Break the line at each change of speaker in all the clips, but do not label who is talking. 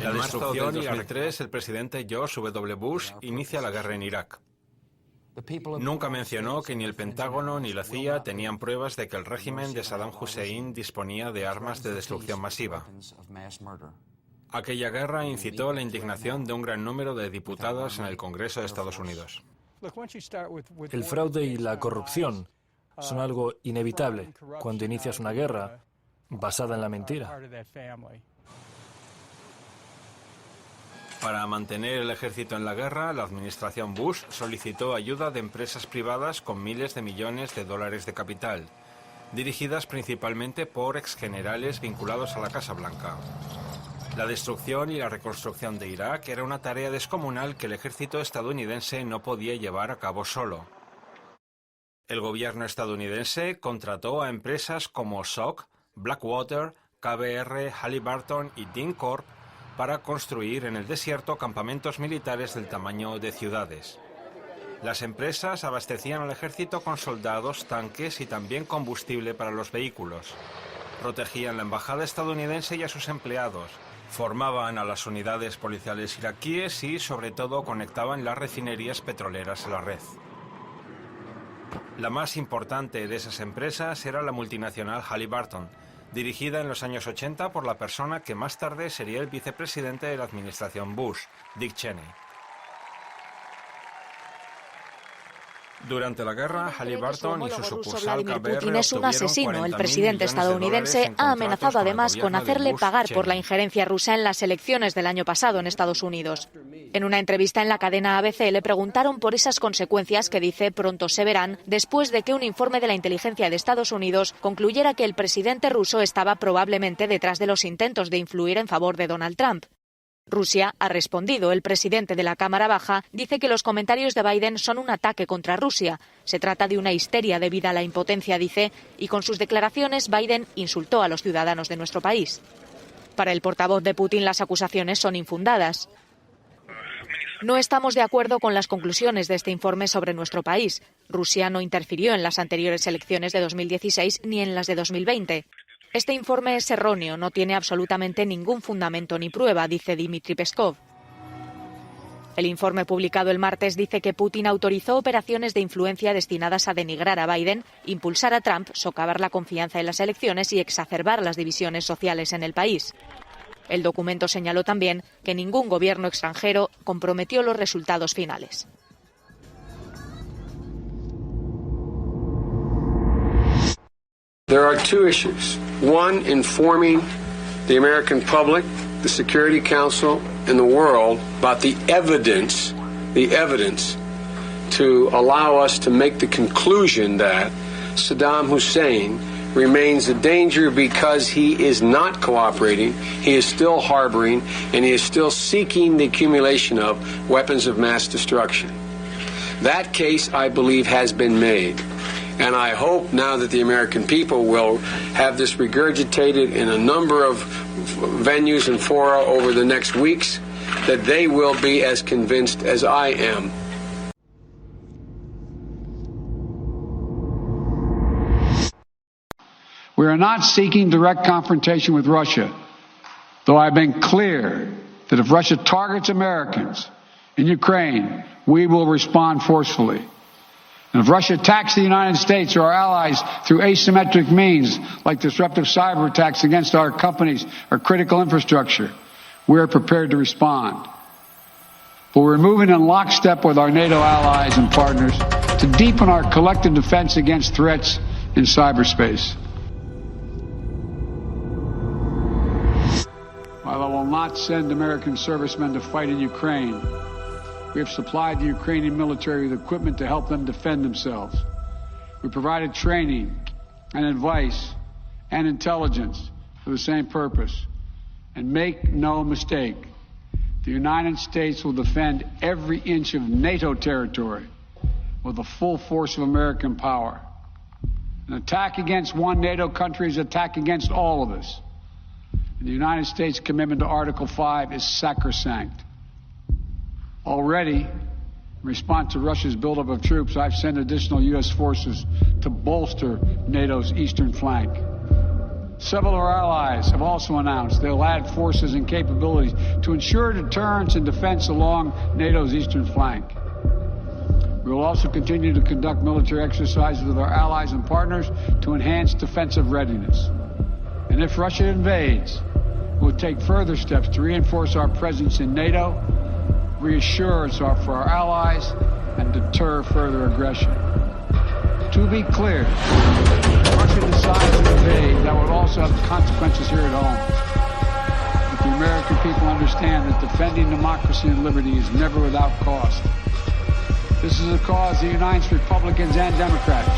La destrucción y 2003, el presidente George W. Bush inicia la guerra en Irak. Nunca mencionó que ni el Pentágono ni la CIA tenían pruebas de que el régimen de Saddam Hussein disponía de armas de destrucción masiva. Aquella guerra incitó la indignación de un gran número de diputados en el Congreso de Estados Unidos.
El fraude y la corrupción son algo inevitable cuando inicias una guerra basada en la mentira.
Para mantener el ejército en la guerra, la administración Bush solicitó ayuda de empresas privadas con miles de millones de dólares de capital, dirigidas principalmente por exgenerales vinculados a la Casa Blanca. La destrucción y la reconstrucción de Irak era una tarea descomunal que el ejército estadounidense no podía llevar a cabo solo. El gobierno estadounidense contrató a empresas como SOC, Blackwater, KBR, Halliburton y Dean Corp para construir en el desierto campamentos militares del tamaño de ciudades. Las empresas abastecían al ejército con soldados, tanques y también combustible para los vehículos. Protegían la embajada estadounidense y a sus empleados. Formaban a las unidades policiales iraquíes y, sobre todo, conectaban las refinerías petroleras a la red. La más importante de esas empresas era la multinacional Halliburton, dirigida en los años 80 por la persona que más tarde sería el vicepresidente de la administración Bush, Dick Cheney. Durante la guerra, Halliburton y su sucursal KBR
Putin es un asesino. El presidente estadounidense ha amenazado además con hacerle pagar por la injerencia rusa en las elecciones del año pasado en Estados Unidos. En una entrevista en la cadena ABC le preguntaron por esas consecuencias que dice pronto se verán después de que un informe de la inteligencia de Estados Unidos concluyera que el presidente ruso estaba probablemente detrás de los intentos de influir en favor de Donald Trump. Rusia ha respondido. El presidente de la Cámara Baja dice que los comentarios de Biden son un ataque contra Rusia. Se trata de una histeria debida a la impotencia, dice, y con sus declaraciones Biden insultó a los ciudadanos de nuestro país. Para el portavoz de Putin, las acusaciones son infundadas. No estamos de acuerdo con las conclusiones de este informe sobre nuestro país. Rusia no interfirió en las anteriores elecciones de 2016 ni en las de 2020. Este informe es erróneo, no tiene absolutamente ningún fundamento ni prueba, dice Dmitry Peskov. El informe publicado el martes dice que Putin autorizó operaciones de influencia destinadas a denigrar a Biden, impulsar a Trump, socavar la confianza en las elecciones y exacerbar las divisiones sociales en el país. El documento señaló también que ningún gobierno extranjero comprometió los resultados finales.
There are two issues. One, informing the American public, the Security Council, and the world about the evidence to allow us to make the conclusion that Saddam Hussein remains a danger because he is not cooperating, he is still harboring, and he is still seeking the accumulation of weapons of mass destruction. That case, I believe, has been made. And I hope now that the American people will have this regurgitated in a number of venues and fora over the next weeks, that they will be as convinced as I am.
We are not seeking direct confrontation with Russia, though I've been clear that if Russia targets Americans in Ukraine, we will respond forcefully. And if Russia attacks the United States or our allies through asymmetric means, like disruptive cyber attacks against our companies or critical infrastructure, we are prepared to respond. But we're moving in lockstep with our NATO allies and partners to deepen our collective defense against threats in cyberspace. While I will not send American servicemen to fight in Ukraine, we have supplied the Ukrainian military with equipment to help them defend themselves. We provided training and advice and intelligence for the same purpose. And make no mistake, the United States will defend every inch of NATO territory with the full force of American power. An attack against one NATO country is an attack against all of us. And the United States' commitment to Article 5 is sacrosanct. Already, in response to Russia's buildup of troops, I've sent additional U.S. forces to bolster NATO's eastern flank. Several of our allies have also announced they'll add forces and capabilities to ensure deterrence and defense along NATO's eastern flank. We will also continue to conduct military exercises with our allies and partners to enhance defensive readiness. And if Russia invades, we'll take further steps to reinforce our presence in NATO, reassure us for our allies, and deter further aggression. To be clear, if Russia decides to invade, that would also have consequences here at home. But the American people understand that defending democracy and liberty is never without cost. This is a cause that unites Republicans and Democrats.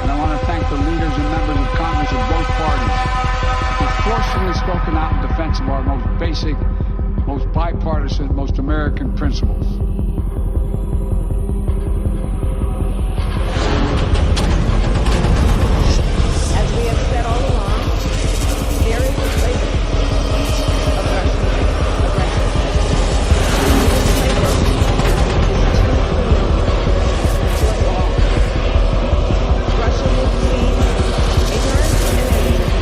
And I want to thank the leaders and members of Congress of both parties who've forcefully spoken out in defense of our most basic, most bipartisan, most American principles.
As we have said all along, there is a playbook of Russian aggression. This playbook is too familiar to us all. Russia will plead ignorance and innocence.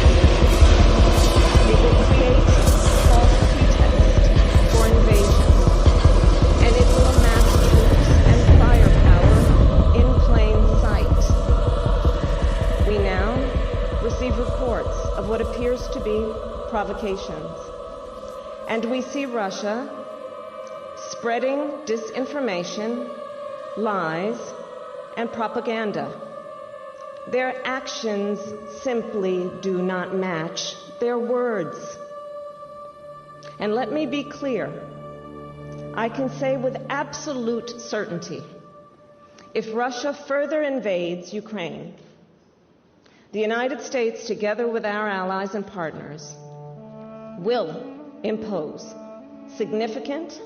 It will create false pretext for invasion, and it will amass troops and firepower in plain sight. We now receive reports of what appears to be provocations, and we see Russia spreading disinformation, lies, and propaganda. Their actions simply do not match their words. And let me be clear, I can say with absolute certainty, if Russia further invades Ukraine, the United States, together with our allies and partners, will impose significant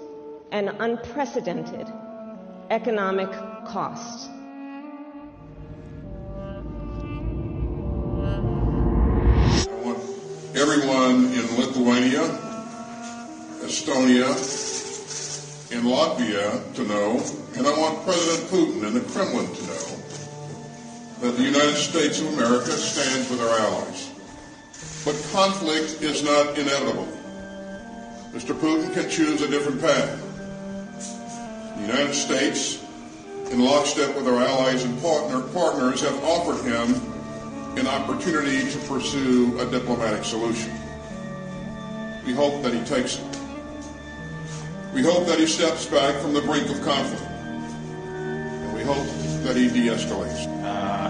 and unprecedented economic costs.
I want everyone in Lithuania, Estonia, and Latvia to know, and I want President Putin and the Kremlin to know, that the United States of America stands with our allies. But conflict is not inevitable. Mr. Putin can choose a different path. The United States, in lockstep with our allies and partners, have offered him an opportunity to pursue a diplomatic solution. We hope that he takes it. We hope that he steps back from the brink of conflict. And we hope that he de-escalates.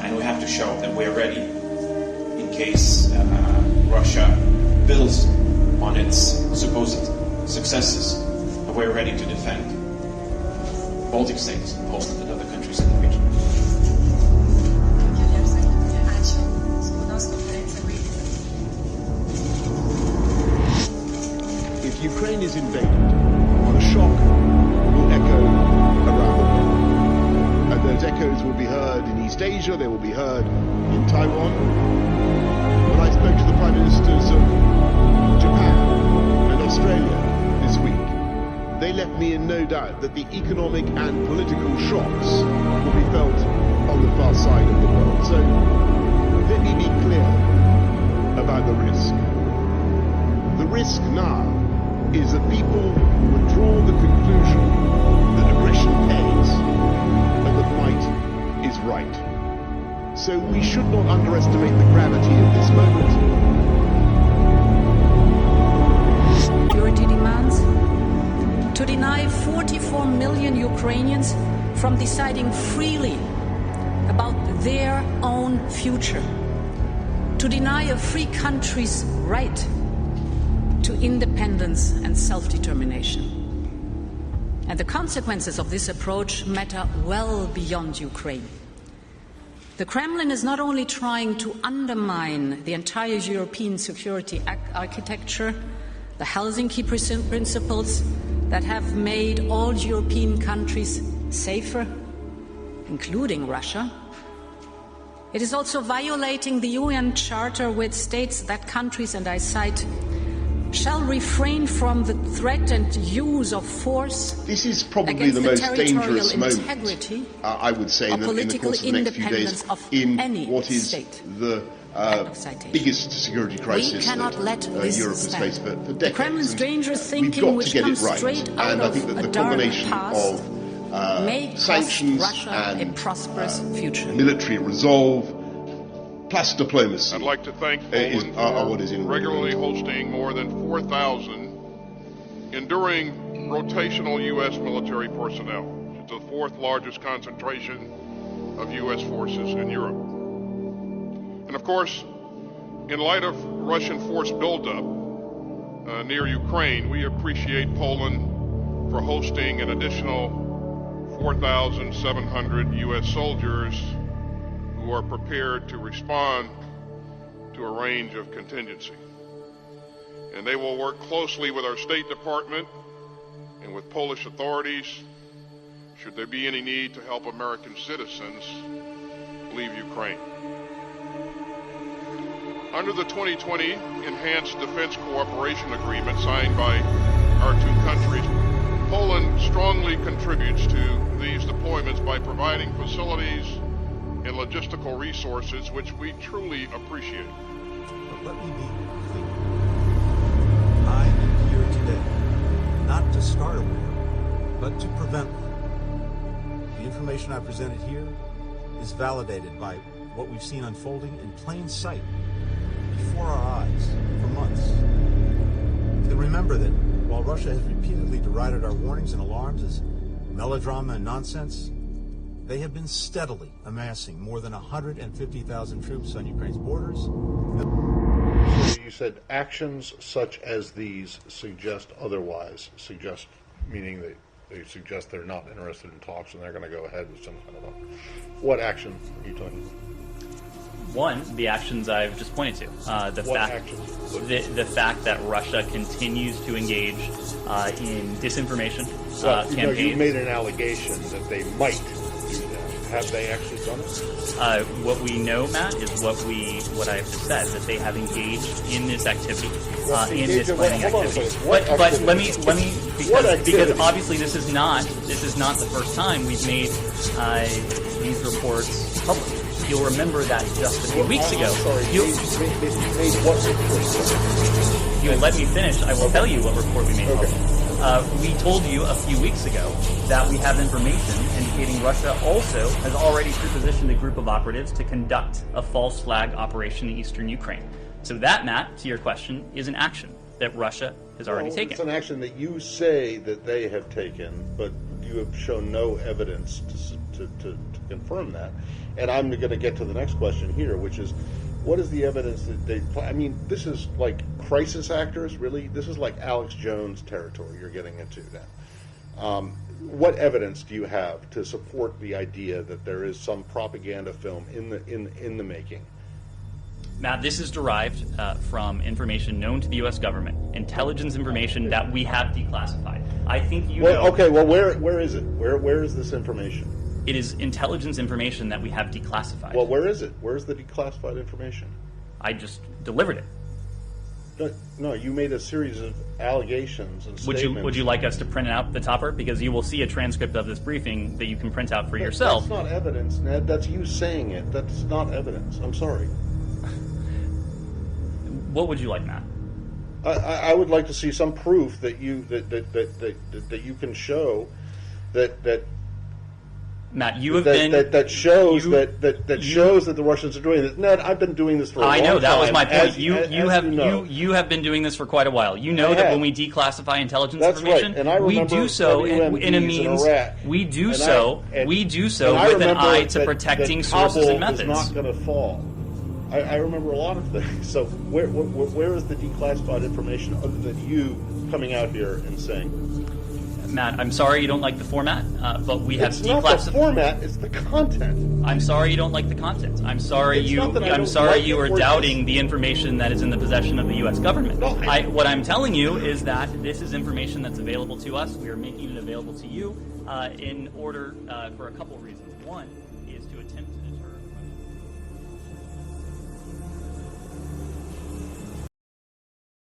And we have to show that we're ready in case Russia builds on its supposed successes, and we're ready to defend Baltic states, Poland, and other countries in the region.
If Ukraine is invaded, a shock will echo around the world. And those echoes will be heard in East Asia, they will be heard in Taiwan. When I spoke to the Prime Ministers of Japan and Australia this week, they left me in no doubt that the economic and political shocks will be felt on the far side of the world. So let me be clear about the risk. The risk now is that people would draw the conclusion that aggression pays and that might is right. So we should not underestimate the gravity of this moment.
Security demands to deny 44 million Ukrainians from deciding freely about their own future, to deny a free country's right to independence and self-determination. And the consequences of this approach matter well beyond Ukraine. The Kremlin is not only trying to undermine the entire European security architecture, the Helsinki principles that have made all European countries safer, including Russia. It is also violating the UN Charter, which states that countries, and I cite, shall refrain from the threat and use of force.
This is probably the most dangerous moment, I would say, in the course of the next few days, in what is the biggest security crisis
cannot let this
Europe has
stand.
faced for decades.
The Kremlin's dangerous
We've
thinking,
got
which
to get
comes
it right.
straight out
And I
of
think that
a
the
dark
combination
past,
of
may cost
sanctions
Russia a
and
prosperous future.
military resolve plus diplomacy
I'd like to thank
is
Poland
what is in
for regularly hosting more than 4,000 enduring rotational U.S. military personnel. It's the fourth largest concentration of U.S. forces in Europe. And of course, in light of Russian force buildup near Ukraine, we appreciate Poland for hosting an additional 4,700 U.S. soldiers who are prepared to respond to a range of contingency. And they will work closely with our State Department and with Polish authorities should there be any need to help American citizens leave Ukraine. Under the 2020 Enhanced Defense Cooperation Agreement signed by our two countries, Poland strongly contributes to these deployments by providing facilities and logistical resources which we truly appreciate.
But let me be clear. I am here today not to start a war, but to prevent one. The information I presented here is validated by what we've seen unfolding in plain sight before our eyes for months. And remember that while Russia has repeatedly derided our warnings and alarms as melodrama and nonsense, they have been steadily amassing more than 150,000 troops on Ukraine's borders.
So you said actions such as these suggest otherwise, meaning they suggest they're not interested in talks and they're going to go ahead with some kind of a... What action are you talking about?
One, the actions I've just pointed to. The fact that Russia continues to engage in disinformation campaigns.
You made an allegation that they might do that. Have they actually done it?
What we know, Matt, is what I have just said, that they have engaged in this activity, in this planning activity. But let me because obviously this is not the first time we've made these reports public. You'll remember that just a few weeks ago.
You made what report?
If you let me finish, I will tell you what report we made public. We told you a few weeks ago that we have information indicating Russia also has already prepositioned a group of operatives to conduct a false flag operation in eastern Ukraine. So that, Matt, to your question, is an action that Russia has already taken.
It's an action that you say that they have taken, but you have shown no evidence to confirm that. And I'm going to get to the next question here, which is, what is the evidence that they... I mean, this is like crisis actors, really? This is like Alex Jones territory you're getting into now. What evidence do you have to support the idea that there is some propaganda film in the making?
Matt, this is derived from information known to the U.S. government, intelligence information that we have declassified. I think you know...
Okay, well, where is it? Where is this information?
It is intelligence information that we have declassified.
Well, where is it? Where's the declassified information?
I just delivered it.
No, you made a series of allegations and statements.
Would you like us to print out the topper? Because you will see a transcript of this briefing that you can print out for yourself.
That's not evidence, Ned. That's you saying it. That's not evidence. I'm sorry.
What would you like, Matt?
I would like to see some proof that you can show that
Matt, you have been
that shows that the Russians are doing this. Ned, I've been doing this for a long time.
I know, that was my point. You have been doing this for quite a while. You know that when we declassify intelligence information,
and I
we do so in a means. We do so with an eye to protecting sources and methods.
Is not going to fall. I remember a lot of things. So where is the declassified information other than you coming out here and saying?
Matt, I'm sorry you don't like the format, but we have declassified.
It's not the format; it's the content.
I'm sorry you don't like the content. I'm sorry you are doubting the information that is in the possession of the U.S. government.
No,
what I'm telling you is that this is information that's available to us. We are making it available to you in order for a couple of reasons. One.